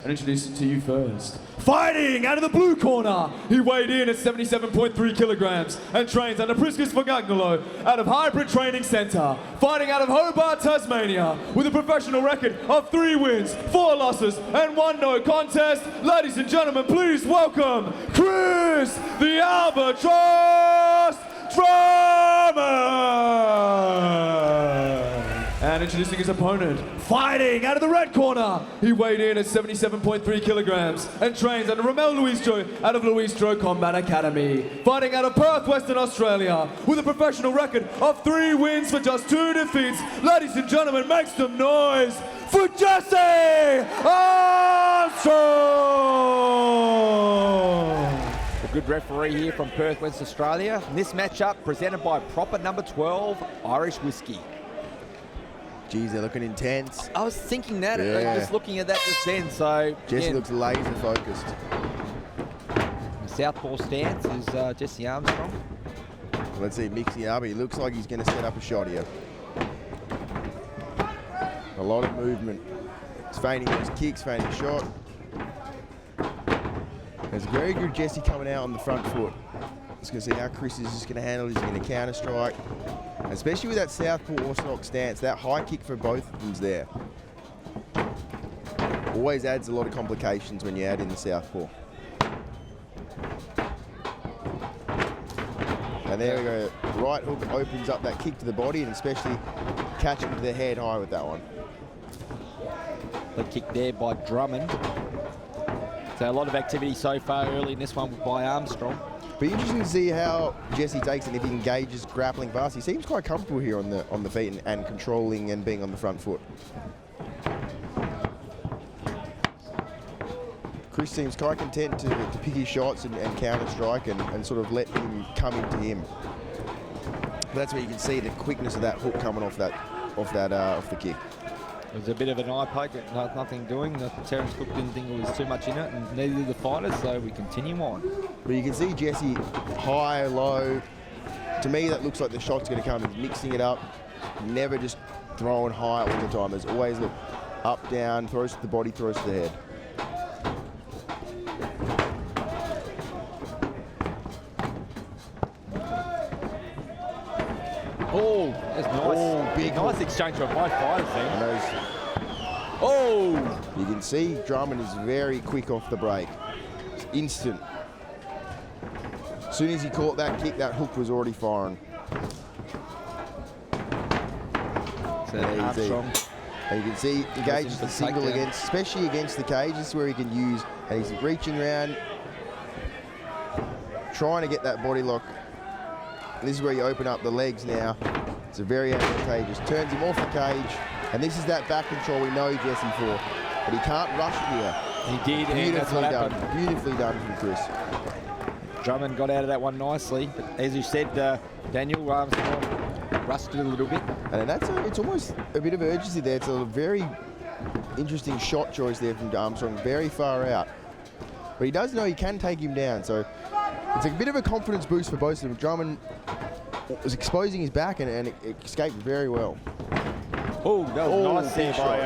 And introduce it to you first. Fighting out of the blue corner, he weighed in at 77.3 kilograms and trains under Priscus Fogagnolo out of Hybrid Training Centre. Fighting out of Hobart, Tasmania, with a professional record of 3 wins, 4 losses, and 1 no contest. Ladies and gentlemen, please welcome Chris the Albatross Drummond. And introducing his opponent, fighting out of the red corner, he weighed in at 77.3 kilograms and trains under Ramel Luistro out of Luistro Combat Academy. Fighting out of Perth, Western Australia, with a professional record of 3 wins for just 2 defeats. Ladies and gentlemen, make some noise for Jesse Armstrong! A good referee here from Perth, Western Australia. And this matchup presented by proper number 12, Irish Whiskey. Geez, they're looking intense. I was thinking that, just looking at that just then, so... Jesse looks laser focused. The southpaw stance is Jesse Armstrong. Let's see, mixing it up. He looks like he's going to set up a shot here. A lot of movement. He's feigning those kicks, feigning a shot. There's a very good Jesse coming out on the front foot. Just going to see how Chris is just going to handle it. He's going to counter strike. Especially with that southpaw orthodox stance, that high kick for both of them's there. Always adds a lot of complications when you add in the southpaw. And there we go. Right hook opens up that kick to the body, and especially catching to the head high with that one. The kick there by Drummond. So a lot of activity so far early in this one by Armstrong. Be interesting to see how Jesse takes it if he engages grappling fast. He seems quite comfortable here on the feet and controlling and being on the front foot. Chris seems quite content to pick his shots and counter strike and sort of let him come into him. That's where you can see the quickness of that hook coming off the kick. It was a bit of an eye poke, but nothing doing. Terence Cook didn't think it was too much in it, and neither did the fighters, so we continue on. But you can see Jesse high, low. To me, that looks like the shot's going to come. He's mixing it up, never just throwing high all the time. There's always look up, down, throws to the body, throws to the head. Oh, that's nice. Oh, big nice hook. exchange from both fighters there. Oh! You can see Drummond is very quick off the break. It's instant. As soon as he caught that kick, that hook was already firing. So Armstrong. And you can see he engages the single against, especially against the cage. This is where he can use, and he's reaching around, trying to get that body lock. This is where you open up the legs now. It's a very advantageous. Turns him off the cage, and this is that back control we know Jesse for. But he can't rush it here. He did, and that's what happened. Beautifully done from Chris. Drummond got out of that one nicely, but as you said, Daniel Armstrong rushed it a little bit. And it's almost a bit of urgency there. It's a very interesting shot choice there from Armstrong, very far out. But he does know he can take him down, so it's a bit of a confidence boost for both of them. Drummond was exposing his back and it escaped very well. Oh, that was nice there by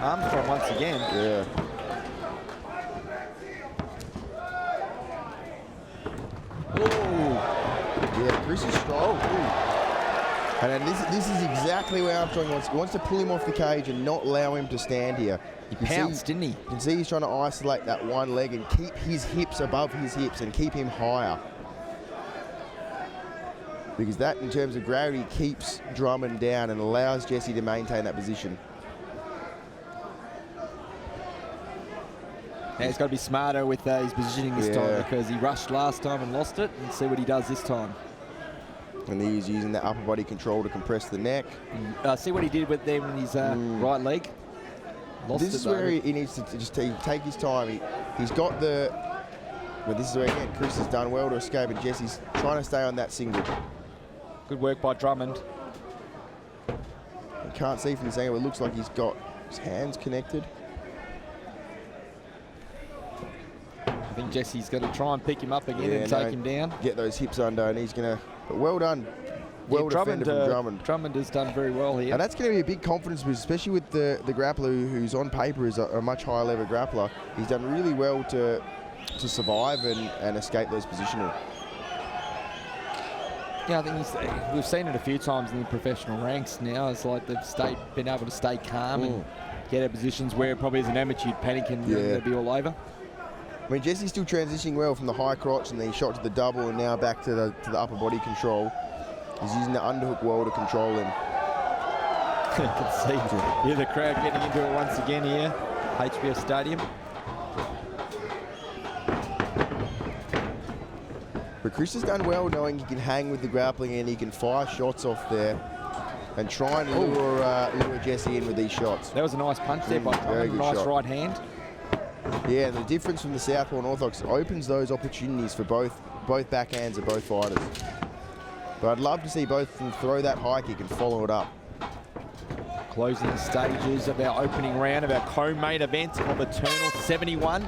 Armstrong once again. Yeah. Oh. Yeah, Chris is strong. And then this is exactly where Armstrong wants. He wants to pull him off the cage and not allow him to stand here. He pounced, didn't he? You can see he's trying to isolate that one leg and keep his hips above his hips and keep him higher. Because that, in terms of gravity, keeps Drummond down and allows Jesse to maintain that position. Yeah, he's got to be smarter with his positioning this time, because he rushed last time and lost it, and see what he does this time. And he's using that upper body control to compress the neck. See what he did with them in his right leg. Lost this is where he needs to just take his time. He's got the... But this is where, again, Chris has done well to escape, and Jesse's trying to stay on that single. Good work by Drummond. You can't see from this angle, it looks like he's got his hands connected. I think Jesse's going to try and pick him up again and take him down. Get those hips under, and he's going to... But well done. Well defended from Drummond. Drummond has done very well here. And that's going to be a big confidence boost, especially with the grappler who's on paper is a much higher level grappler. He's done really well to survive and escape those positioning. Yeah, I think we've seen it a few times in the professional ranks now. It's like they've been able to stay calm and get out positions where probably as an amateur you'd panic and they'd be all over. I mean, Jesse's still transitioning well from the high crotch and then he shot to the double and now back to the upper body control. He's using the underhook well to control him. You can see the crowd getting into it once again here, HBF Stadium. But Chris has done well knowing he can hang with the grappling and he can fire shots off there and try and lure Jesse in with these shots. That was a nice punch there by very Drummond, good nice shot. right hand. Yeah, and the difference from the southpaw and orthodox opens those opportunities for both backhands of both fighters. But I'd love to see both of them throw that high kick and follow it up. Closing stages of our opening round of our co-main event of Eternal 71.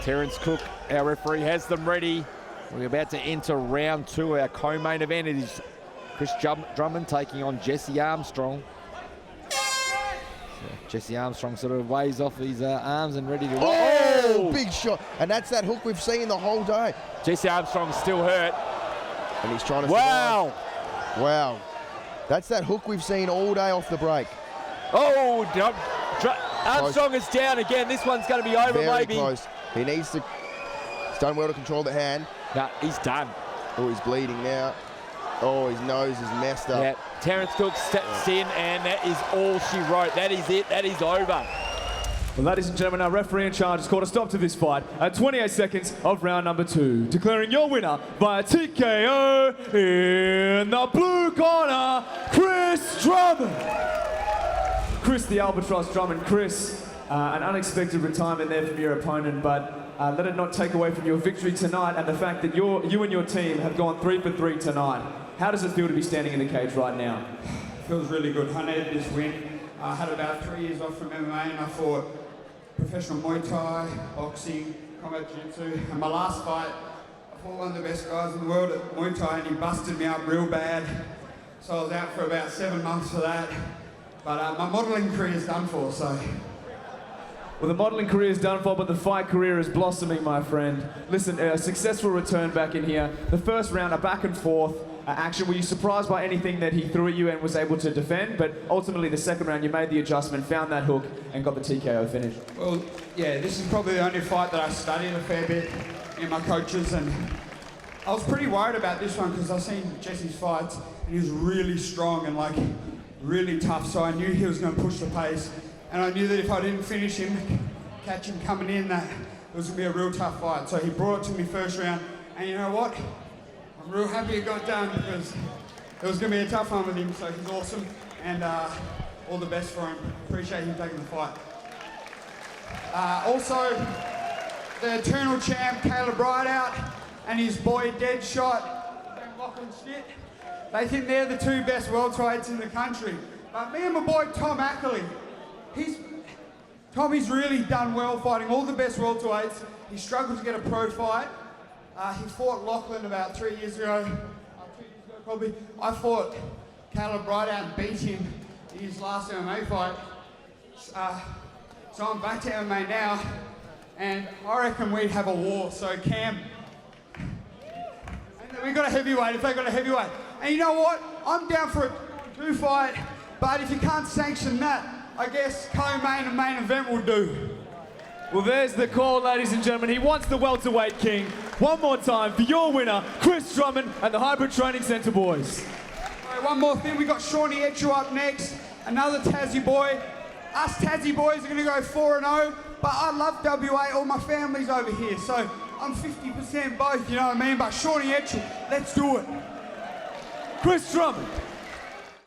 Terence Cook, our referee, has them ready. We're about to enter round 2, our co-main event. It is Chris Drummond taking on Jesse Armstrong. So Jesse Armstrong sort of waves off his arms and ready to... Oh, big shot. And that's that hook we've seen the whole day. Jesse Armstrong's still hurt. And he's trying to Wow. survive. Wow. That's that hook we've seen all day off the break. Oh, Armstrong is down again. This one's going to be over, Very maybe. close. He needs to... He's done well to control the hand. No, he's done. Oh, he's bleeding now. Oh, his nose is messed up. Yeah, Terence Cook steps in, and that is all she wrote. That is it. That is over. Well, ladies and gentlemen, our referee in charge has called a stop to this fight at 28 seconds of round number 2, declaring your winner via TKO in the blue corner, Chris Drummond. Chris the Albatross Drummond. Chris, an unexpected retirement there from your opponent, but let it not take away from your victory tonight and the fact that you and your team have gone 3 for 3 tonight. How does it feel to be standing in the cage right now? Feels really good. I needed this win. I had about 3 years off from MMA and I fought professional Muay Thai, boxing, combat jiu-jitsu, and my last fight, I fought one of the best guys in the world at Muay Thai and he busted me up real bad. So I was out for about 7 months for that. But my modelling career is done for, so... Well, the modelling career is done for, but the fight career is blossoming, my friend. Listen, a successful return back in here. The first round, a back and forth action. Were you surprised by anything that he threw at you and was able to defend? But ultimately, the second round, you made the adjustment, found that hook, and got the TKO finish. Well, yeah, this is probably the only fight that I studied a fair bit in my coaches, and I was pretty worried about this one because I've seen Jesse's fights, and he was really strong and like really tough, so I knew he was going to push the pace. And I knew that if I didn't finish him, catch him coming in, that it was going to be a real tough fight. So he brought it to me first round. And you know what? I'm real happy it got done because it was going to be a tough one with him. So he's awesome. And all the best for him. Appreciate him taking the fight. Also, the Eternal champ, Caleb Rideout, and his boy Deadshot, Lachlan Schnitt. They think they're the 2 best welterweights in the country. But me and my boy Tom Ackley, Tommy's really done well fighting all the best welterweights. He struggled to get a pro fight. He fought Lachlan about 3 years ago, 2 years ago probably. I fought Caleb Rideout and beat him in his last MMA fight. So I'm back to MMA now, and I reckon we'd have a war. So Cam, and we got a heavyweight if they got a heavyweight. And you know what? I'm down for a 2 fight, but if you can't sanction that, I guess co-main and main event will do. Well, there's the call, ladies and gentlemen. He wants the welterweight king. One more time for your winner, Chris Drummond and the Hybrid Training Centre boys. All right, one more thing. We got Shawnee Etchu up next, another Tassie boy. Us Tassie boys are going to go 4-0, but I love WA. All my family's over here, so I'm 50% both, you know what I mean? But Shawnee Etchu, let's do it. Chris Drummond